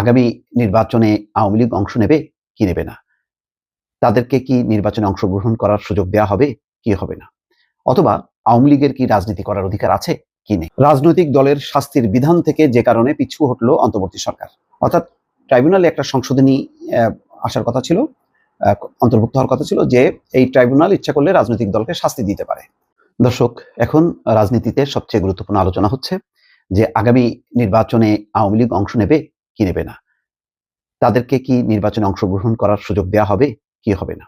আগামী নির্বাচনে আওয়ামী লীগ অংশ নেবে কি নেবে না, তাদেরকে কি নির্বাচনে অংশগ্রহণ করার সুযোগ দেওয়া হবে কি হবে না, অথবা আওয়ামী লীগের কি রাজনীতি করার অধিকার আছে কি নেই। রাজনৈতিক দলের শাস্তির বিধান থেকে যে কারণে পিছু হটলো অন্তর্বর্তী সরকার, অর্থাৎ ট্রাইব্যুনালে একটা সংশোধনী আসার কথা ছিল, অন্তর্ভুক্ত হওয়ার কথা ছিল যে এই ট্রাইব্যুনাল ইচ্ছা করলে রাজনৈতিক দলকে শাস্তি দিতে পারে। দর্শক, এখন রাজনীতিতে সবচেয়ে গুরুত্বপূর্ণ আলোচনা হচ্ছে যে আগামী নির্বাচনে আওয়ামী লীগ অংশ নেবে কি নেবে না, তাদেরকে কি নির্বাচনে অংশগ্রহণ করার সুযোগ দেওয়া হবে কি হবে না,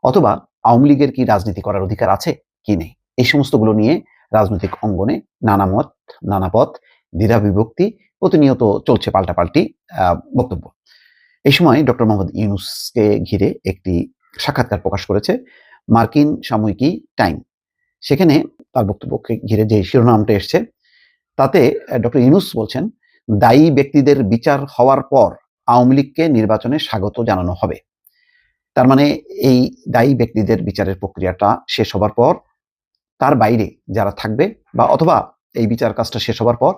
অথবা আওয়ামী লীগের কি রাজনীতি করার অধিকার আছে কি নেই। এই সমস্তগুলো নিয়ে রাজনৈতিক অঙ্গনে নানা মত, নানা পথ, দ্বিধা বিভক্তি প্রতিনিয়ত চলছে, পাল্টাপাল্টি বক্তব্য। এই সময় ডক্টর মোহাম্মদ ইউনূসকে ঘিরে একটি সাক্ষাৎকার প্রকাশ করেছে মার্কিন সাময়িকী টাইম। সেখানে তার বক্তব্যকে ঘিরে যে শিরোনামটা এসছে তাতে ডক্টর ইউনূস বলছেন, দায়ী ব্যক্তিদের বিচার হওয়ার পর আওয়ামী লীগকে নির্বাচনে স্বাগত জানানো হবে। তার মানে এই দায়ী ব্যক্তিদের বিচারের প্রক্রিয়াটা শেষ হবার পর তার বাইরে যারা থাকবে বা অথবা এই বিচার কাজটা শেষ হবার পর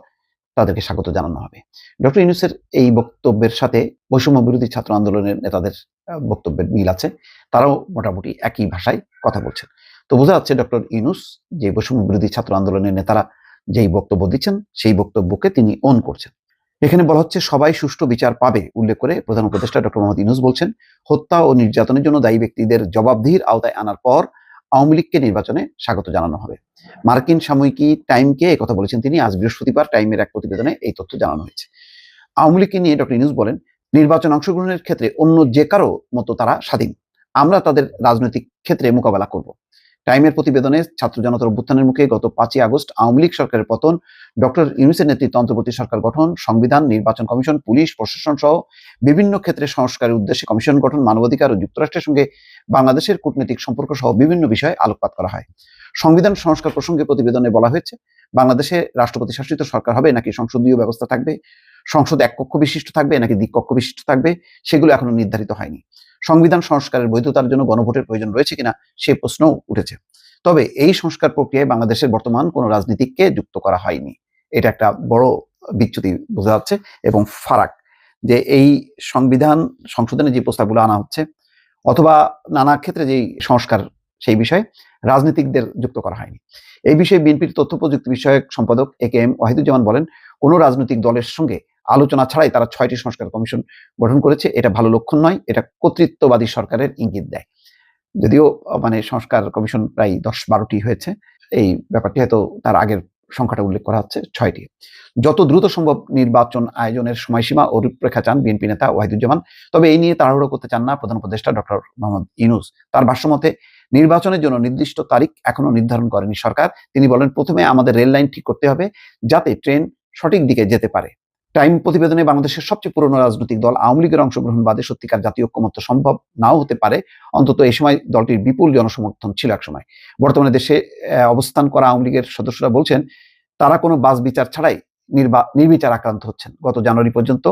তাদেরকে স্বাগত জানানো হবে। ডক্টর ইউনূসের এই বক্তব্যের সাথে বৈষম্য বিরোধী ছাত্র আন্দোলনের নেতাদের বক্তব্যের মিল আছে, তারাও মোটামুটি একই ভাষায় কথা বলছেন। তো বোঝা যাচ্ছে ডক্টর ইউনূস যে বৈষম্য বিরোধী ছাত্র আন্দোলনের নেতারা যেই বক্তব্য দিচ্ছেন সেই বক্তব্যকে তিনি অন করছেন। এখানে বলা হচ্ছে সবাই সুষ্ঠু বিচার পাবে উল্লেখ করে প্রধান উপদেষ্টা ডক্টর মোহাম্মদ ইউনূস বলছেন, হত্যা ও নির্যাতনের জন্য দায়ী ব্যক্তিদের জবাবদিহির আওতায় আনার পর আওয়ামী লীগকে নির্বাচনে স্বাগত জানানো হবে। মার্কিন সাময়িকী টাইমকে একথা বলেছেন তিনি। আজ বৃহস্পতিবার টাইমের এক প্রতিবেদনে এই তথ্য জানানো হয়েছে। আওয়ামী লীগকে নিয়ে ডক্টর ইউনূস বলেন, নির্বাচন অংশগ্রহণের ক্ষেত্রে অন্য যে কারো মতো তারা স্বাধীন, আমরা তাদের রাজনৈতিক ক্ষেত্রে মোকাবেলা করব। টাইমের প্রতিবেদনে ছাত্র জনতার অভ্যুত্থানের মুখে গত 5ই আগস্ট আওয়ামী লীগ সরকারের পতন, ডক্টর ইউনূসের নেতৃত্বে অন্তর্বর্তী সরকার গঠন, সংবিধান, নির্বাচন কমিশন, পুলিশ প্রশাসন সহ বিভিন্ন ক্ষেত্রে সংস্কারের উদ্দেশ্যে কমিশন গঠন, মানবাধিকার ও যুক্তরাষ্ট্রের সঙ্গে বাংলাদেশের কূটনৈতিক সম্পর্ক সহ বিভিন্ন বিষয়ে আলোকপাত করা হয়। সংবিধান সংস্কার প্রসঙ্গে প্রতিবেদনে বলা হয়েছে, বাংলাদেশে রাষ্ট্রপতি শাসিত সরকার হবে নাকি সংসদীয় ব্যবস্থা থাকবে, সংসদ এক কক্ষ বিশিষ্ট থাকবে নাকি দ্বিকক্ষ বিশিষ্ট থাকবে, সেগুলো এখনো নির্ধারিত হয়নি। সংবিধান সংস্কারের বৈধতার জন্য গণভোটের প্রয়োজন রয়েছে কিনা সে প্রশ্নও উঠেছে। তবে এই সংস্কার প্রক্রিয়ায় বাংলাদেশের বর্তমান কোনো রাজনীতিককে যুক্ত করা হয়নি। এটা একটা বড় বিচ্যুতি বোঝা যাচ্ছে এবং ফারাক, যে এই সংবিধান সংশোধনের যে প্রস্তাবগুলো আনা হচ্ছে অথবা নানা ক্ষেত্রে যেই সংস্কার, সেই বিষয়ে রাজনীতিকদের যুক্ত করা হয়নি। এই বিষয়ে বিএনপির তথ্য প্রযুক্তি বিষয়ক সম্পাদক একেএম ওয়াহিদুজ্জামান বলেন, কোনো রাজনৈতিক দলের সঙ্গে আলোচনা ছাড়াই তারা 6টি সংস্কার কমিশন গঠন করেছে। এটা ভালো লক্ষণ নয়, এটা কর্তৃত্ববাদী সরকারের ইঙ্গিত দেয়। যদিও সংস্কার কমিশন প্রায় 10-12টি হয়েছে, এই ব্যাপারটি হয়তো তার আগের সংখ্যাটা উল্লেখ করা হচ্ছে 6টি। যত দ্রুত সম্ভব নির্বাচন আয়োজনের সময়সীমা ও রূপরেখা চান বিএনপি নেতা ওয়াহিদুজ্জামান। তবে এই নিয়ে তাড়াহুড়ো করতে চান না প্রধান উপদেষ্টা ডক্টর মোহাম্মদ ইউনূস। তার ভাষ্যমতে নির্বাচনের জন্য নির্দিষ্ট তারিখ এখনো নির্ধারণ করেনি সরকার। তিনি বলেন, প্রথমে আমাদের রেল লাইন ঠিক করতে হবে যাতে ট্রেন সঠিক দিকে যেতে পারে। টাইম প্রতিবেদনে বাংলাদেশের সবচেয়ে পুরনো রাজনৈতিক দল আওয়ামী লীগের অংশগ্রহণ বাদে সত্যিকার জাতীয় ঐক্যমত্য সম্ভব নাও হতে পারে, অন্তত এই সময় দলটির বিপুল জনসমর্থন ছিল এক সময়। বর্তমানে দেশে অবস্থান করা আওয়ামী লীগের সদস্যরা বলছেন তারা কোনো বাস বিচার ছাড়াই নির্বিচার আক্রান্ত হচ্ছেন। গত জানুয়ারি পর্যন্ত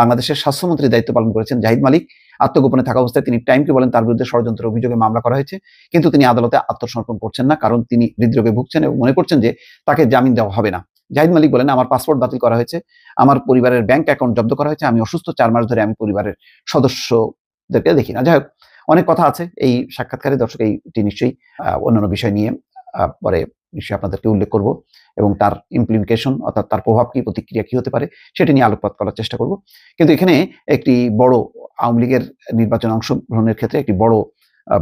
বাংলাদেশের স্বাস্থ্যমন্ত্রীর দায়িত্ব পালন করেছেন জাহিদ মালিক। আত্মগোপনে থাকা অবস্থায় তিনি টাইমকে বলেন তার বিরুদ্ধে ষড়যন্ত্রের অভিযোগে মামলা করা হয়েছে, কিন্তু তিনি আদালতে আত্মসমর্পণ করছেন না, কারণ তিনি হৃদরোগে ভুগছেন এবং মনে করছেন যে তাকে জামিন দেওয়া হবে না। জাহিদ মালিক বলেন, আমার পাসপোর্ট বাতিল করা হয়েছে, আমার পরিবারের ব্যাংক অ্যাকাউন্ট জব্দ করা হয়েছে, আমি অসুস্থ, 4 মাস ধরে আমি পরিবারের সদস্যদেরকে দেখি না। যাই হোক, অনেক কথা আছে এই সাক্ষাৎকারে। দর্শক, এইটি নিশ্চয়ই অন্যান্য বিষয় নিয়ে পরে নিশ্চয়ই আপনাদেরকে উল্লেখ করব এবং তার ইমপ্লিমেন্টেশন অর্থাৎ তার প্রভাব কি, প্রতিক্রিয়া কি হতে পারে সেটি নিয়ে আলোকপাত করার চেষ্টা করব। কিন্তু এখানে একটি বড় আওয়ামী লীগের নির্বাচনে অংশগ্রহণের ক্ষেত্রে একটি বড়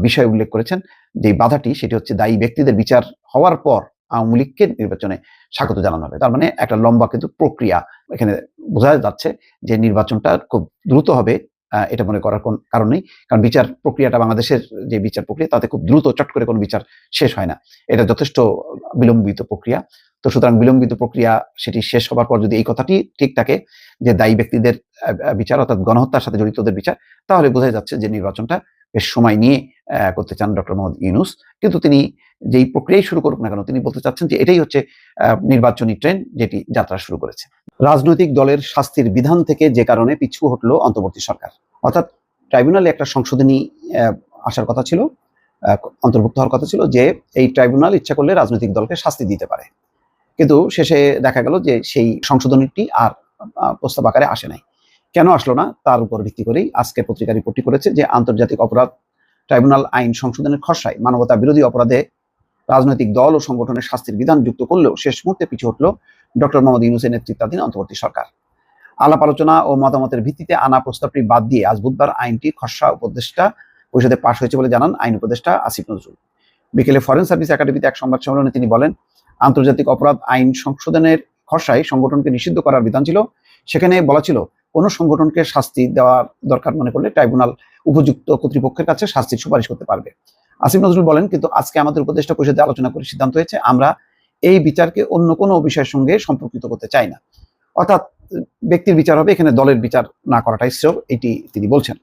বিষয় উল্লেখ করেছেন, যে বাধাটি সেটি হচ্ছে দায়ী ব্যক্তিদের বিচার হওয়ার পর আওয়ামী লীগকে নির্বাচনে স্বাগত জানানো হবে। তার মানে একটা লম্বা কিন্তু প্রক্রিয়া এখানে বোঝা যাচ্ছে যে নির্বাচনটা খুব দ্রুত হবে, এটা মনে করার কোন কারণ নেই। কারণ বিচার প্রক্রিয়াটা, বাংলাদেশের যে বিচার প্রক্রিয়া, তাতে খুব দ্রুত চট করে কোনো বিচার শেষ হয় না, এটা যথেষ্ট বিলম্বিত প্রক্রিয়া। তো সুতরাং বিলম্বিত প্রক্রিয়া সেটি শেষ হবার পর যদি এই কথাটি ঠিক থাকে যে দায়ী ব্যক্তিদের বিচার অর্থাৎ গণহত্যার সাথে জড়িতদের বিচার, তাহলে বোঝা যাচ্ছে যে নির্বাচনটা বেশ সময় নিয়ে করতে চান ডক্টর মোহাম্মদ ইউনূস। কিন্তু তিনি যেই প্রক্রিয়াই শুরু করুক না কেন, তিনি বলতে চাচ্ছেন যে এটাই হচ্ছে নির্বাচনী ট্রেন যেটি যাত্রা শুরু করেছে। রাজনৈতিক দলের শাস্তির বিধান থেকে যে কারণে পিছু হটলো অন্তর্বর্তী সরকার, অর্থাৎ ট্রাইব্যুনালে একটা সংশোধনী আসার কথা ছিল, অন্তর্ভুক্ত হওয়ার কথা ছিল যে এই ট্রাইব্যুনাল ইচ্ছা করলে রাজনৈতিক দলকে শাস্তি দিতে পারে। কিন্তু শেষে দেখা গেল যে সেই সংশোধনীটি আর প্রস্তাব আকারে আসে নাই। কেন আসলো না তার উপর ভিত্তি করেই আজকে পত্রিকা রিপোর্টটি করেছে যে আন্তর্জাতিক অপরাধ ট্রাইব্যুনাল আইন সংশোধনের খসড়ায় মানবতা বিরোধী অপরাধে রাজনৈতিক দল ও সংগঠনের শাস্তির বিধান যুক্ত করলেও শেষ মুহূর্তে পিছু হটল ডক্টর মোহাম্মদ ইউনূসের নেতৃত্বাধীন অন্তর্বর্তী সরকার। আলাপ আলোচনা ও মতামতের ভিত্তিতে আনা প্রস্তাবটি বাদ দিয়ে আজ বুধবার আইনটি খসড়া উপদেষ্টা পরিষদে পাশ হয়েছে বলে জানান আইন উপদেষ্টা আসিফ নজরুল। বিকেলে ফরেন সার্ভিস একাডেমিতে এক সংবাদ সম্মেলনে তিনি বলেন, আন্তর্জাতিক অপরাধ আইন সংশোধনের খসড়ায় সংগঠনকে নিষিদ্ধ করার বিধান ছিল। সেখানে বলা ছিল কোনো সংগঠনকে শাস্তি দেওয়ার দরকার মনে করলে ট্রাইব্যুনাল উপযুক্ত কর্তৃপক্ষের কাছে শাস্তির সুপারিশ করতে পারবে। আসিফ নজরুল বলেন, কিন্তু আজকে আমাদের উপদেষ্টা পরিষদে আলোচনা করে সিদ্ধান্ত হয়েছে আমরা এই বিচারকে অন্য কোনো বিষয়ের সঙ্গে সম্পর্কিত করতে চাই না। অর্থাৎ ব্যক্তির বিচার হবে, এখানে দলের বিচার না করাটাই শ্রেয়, এটি তিনি বলছেন।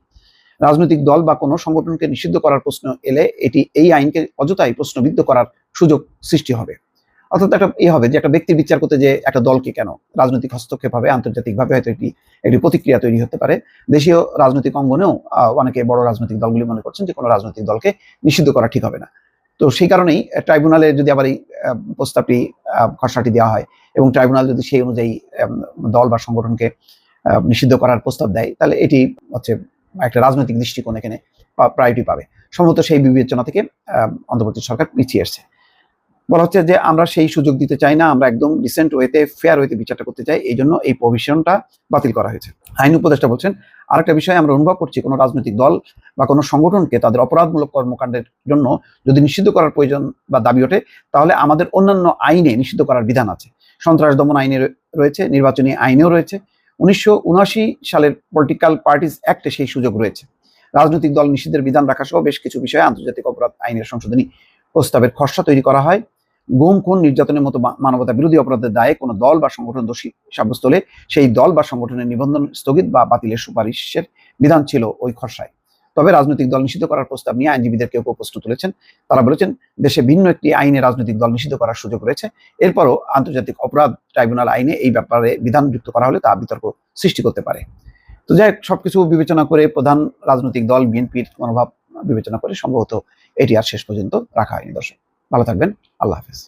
রাজনৈতিক দল বা কোনো সংগঠনকে নিষিদ্ধ করার প্রশ্ন এলে এটি এই আইনকে অযথাই প্রশ্নবিদ্ধ করার সুযোগ সৃষ্টি হবে। অর্থাৎ একটা হবে যে একটা ব্যক্তির বিচার করতে যে একটা দলকে কেন রাজনৈতিক হস্তক্ষেপ হবে, আন্তর্জাতিকভাবে হয়তো একটি প্রতিক্রিয়া তৈরি হতে পারে। দেশীয় রাজনৈতিক অঙ্গনেও অনেকে বড় রাজনৈতিক দলগুলি মনে করছেন যে কোনো রাজনৈতিক দলকে নিষিদ্ধ করা ঠিক হবে না। তো সেই কারণেই ট্রাইব্যুনালে যদি আবার এই প্রস্তাবটি খসড়াটি দেওয়া হয় এবং ট্রাইব্যুনাল যদি সেই অনুযায়ী দল বা সংগঠনকে নিষিদ্ধ করার প্রস্তাব দেয়, তাহলে এটি হচ্ছে একটা রাজনৈতিক দৃষ্টিকোণ এখানে প্রায়োরিটি পাবে। সম্ভবত সেই বিবেচনা থেকে অন্তর্বর্তী সরকার পিছিয়ে আসছে। বলা হচ্ছে যে আমরা সেই সুযোগ দিতে চাই না, আমরা একদম ডিসেন্ট ওয়েতে ফেয়ার ওয়েতে বিচারটা করতে চাই, এই জন্য এই প্রভিশনটা বাতিল করা হয়েছে। আইন উপদেষ্টা বলছেন, আরেকটা বিষয় আমরা অনুভব করছি, কোনো রাজনৈতিক দল বা কোনো সংগঠনকে তাদের অপরাধমূলক কর্মকাণ্ডের জন্য যদি নিষিদ্ধ করার প্রয়োজন বা দাবি ওঠে, তাহলে আমাদের অন্যান্য আইনে নিষিদ্ধ করার বিধান আছে। সন্ত্রাস দমন আইনে রয়েছে, নির্বাচনী আইনেও রয়েছে, 1979 সালের পলিটিক্যাল পার্টিজ অ্যাক্টে সেই সুযোগ রয়েছে। রাজনৈতিক দল নিষিদ্ধের বিধান রাখা সহ বেশ কিছু বিষয়ে আন্তর্জাতিক অপরাধ আইনের সংশোধনী প্রস্তাবের খসড়া তৈরি করা হয়। গুম, খুন, নির্যাতনের মতো মানবতা বিরোধী অপরাধের দায়ে কোনো দল বা সংগঠন দোষী সাব্যস্ত হলে সেই দল বা সংগঠনের নিবন্ধন স্থগিত বা বাতিলের সুপারিশের বিধান ছিল ওই খসড়ায়। তবে রাজনৈতিক দল নিষিদ্ধ করার প্রস্তাব নিয়ে আইনজীবীদের কেউ প্রশ্ন তুলেছেন। তারা বলেছেন, দেশে ভিন্ন একটি আইনে রাজনৈতিক দল নিষিদ্ধ করার সুযোগ রয়েছে। এরপরও আন্তর্জাতিক অপরাধ ট্রাইব্যুনাল আইনে এই ব্যাপারে বিধান যুক্ত করা হলে তা বিতর্ক সৃষ্টি করতে পারে। তো যাই হোক, সবকিছু বিবেচনা করে প্রধান রাজনৈতিক দল বিএনপির মনোভাব বিবেচনা করে সম্ভবত এটি আর শেষ পর্যন্ত রাখা হয়নি। দর্শক ভালো থাকবেন, আল্লাহ হাফেজ।